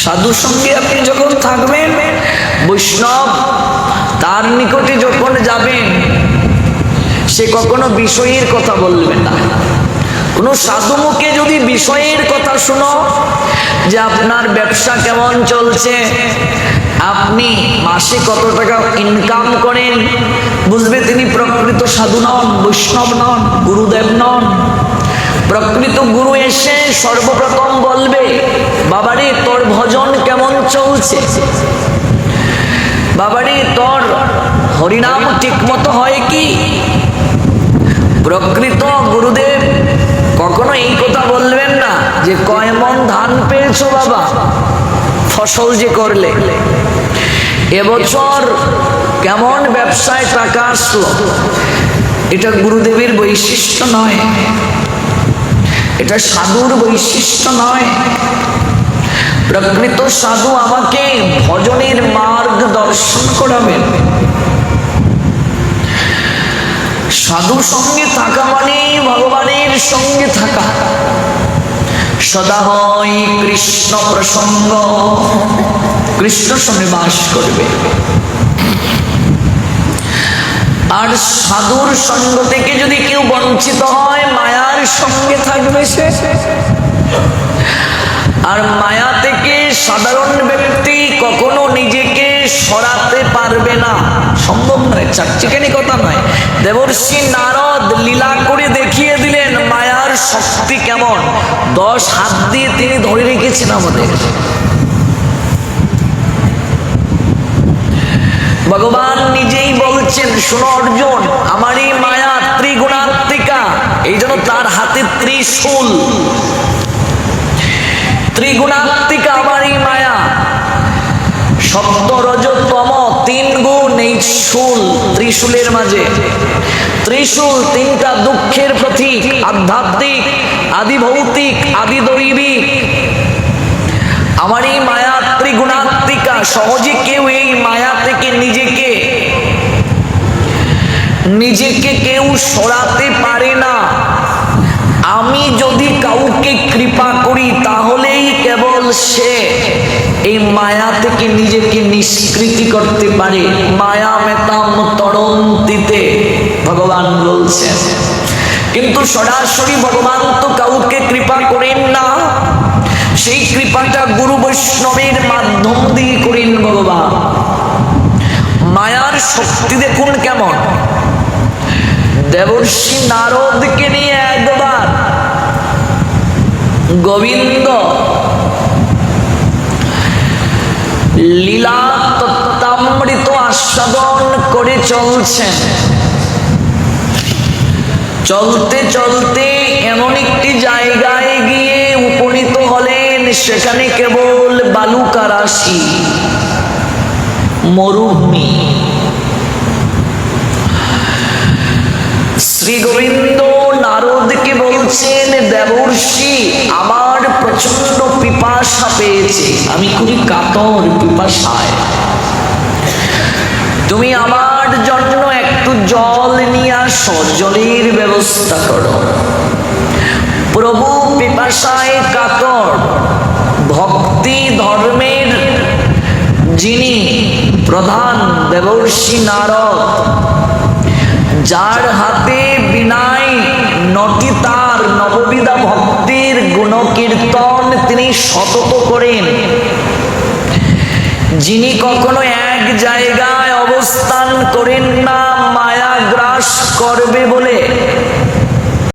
সাধুর সঙ্গে আপনি যখন থাকবেন, বৈষ্ণব তার নিকটে যখন যাবেন, সে কখনো বিষয়ের কথা বলবে না। কোনো সাধু মুখে যদি বিষয়ের কথা শুনো, যে আপনার ব্যবসা কেমন চলছে, আপনি মাসে কত টাকা ইনকাম করেন, বুঝবে তিনি প্রকৃত সাধু নন, বৈষ্ণব নন, গুরুদেব নন। প্রকৃত গুরু এসে সর্বপ্রথম বলবে, বাবারে তোর ভজন কেমন চলছে, বাবারে তোর হরিনাম ঠিক মতো হয় কি। প্রকৃত গুরুদেব কখনো এই কথা বলবেন না যে কয় মন ধান পেয়েছো বাবা, ফসল যে করলে, এবছর কেমন ব্যবসায় টাকা আসলো। এটা গুরুদেবের বৈশিষ্ট্য নয়, এটা সাধুর বৈশিষ্ট্য নয়। প্রকৃত সাধু আমাকে ভজনের মার্গ দর্শন করাবেন। সাধু সঙ্গে থাকা মানে ভগবানের সঙ্গে থাকা। সদা হয় কৃষ্ণ প্রসঙ্গ, কৃষ্ণ সঙ্গে বাস করবে। আর সাধুর সঙ্গ থেকে যদি কেউ বঞ্চিত হয়, মায়ার সঙ্গে থাকবে সে। আর মায়া থেকে সাধারণ ব্যক্তি কখনো নিজেকে সরাতে পারবে না, সম্ভব নয়, চাকচিকানি কথা নয়। দেবর্ষি নারদ লীলা করে দেখিয়ে দিলেন মায়ার শক্তি কেমন। 10 হাত দিয়ে তিনি ধরে রেখেছেন আমাদের। ভগবান নিজেই বলছেন, শোনো অর্জুন, আমার এই মায়া ত্রিগুণাত্মিকা, এই জন্য তার হাতে ত্রিশূল। ত্রিগুণাত্মিকা আমার এই মায়া, সপ্ত রজ তম 3 গুণ এই শূল, ত্রিশূলের মাঝে। ত্রিশূল 3টা দুঃখের প্রতীক, আধ্যাত্মিক, আদি ভৌতিক, আদি দৈবিক। আমার এই মায়া ত্রিগুণাত্মিকা, সহজে কেউ এই মায়া থেকে নিজেকে কেউ সরাতে পারে না। আমি যদি কাউকে কৃপা করি, তাহলেই কেবল সে এই মায়া থেকে নিজেকে নিষ্কৃতি করতে পারে। মায়া মেতাম তরন্তিতে ভগবান বলছেন। কিন্তু সরাসরি ভগবান তো কাউকে কৃপা করেন না, সেই কৃপাটা গুরু বৈষ্ণবের মাধ্যম দিয়ে করেন ভগবান। মায়ার শক্তি দেখুন কেমন। দেবর্ষি নারদকে নিয়ে একবার গোবিন্দ লীলা তত্ত্বামৃত আস্বাদন করে চলছেন। চলতে চলতে এমন একটি জায়গায় গিয়ে উপনীত হলেন, সেখানে কেবল বালুকা রাশি, মরুভূমি। শ্রী গোবিন্দ নারদকে বলছেন, দেবর্ষি আমার প্রচন্ড পিপাসা পেয়েছে, আমি খুবই কাতর পিপাসায়, তুমি আমার জন্য একটু জল নিয়ে আসো, জলের ব্যবস্থা করো। প্রভু পিপাসায় কাতর। ভক্তি ধর্মের যিনি প্রধান দেবর্ষি নারদ, যার হাতে বিনাই নটি তার নববিধা ভক্তির গুণকীর্তন তিনি সতত করেন, যিনি কখনো এক জায়গায় অবস্থান করেন না মায়া গ্রাস করবে বলে,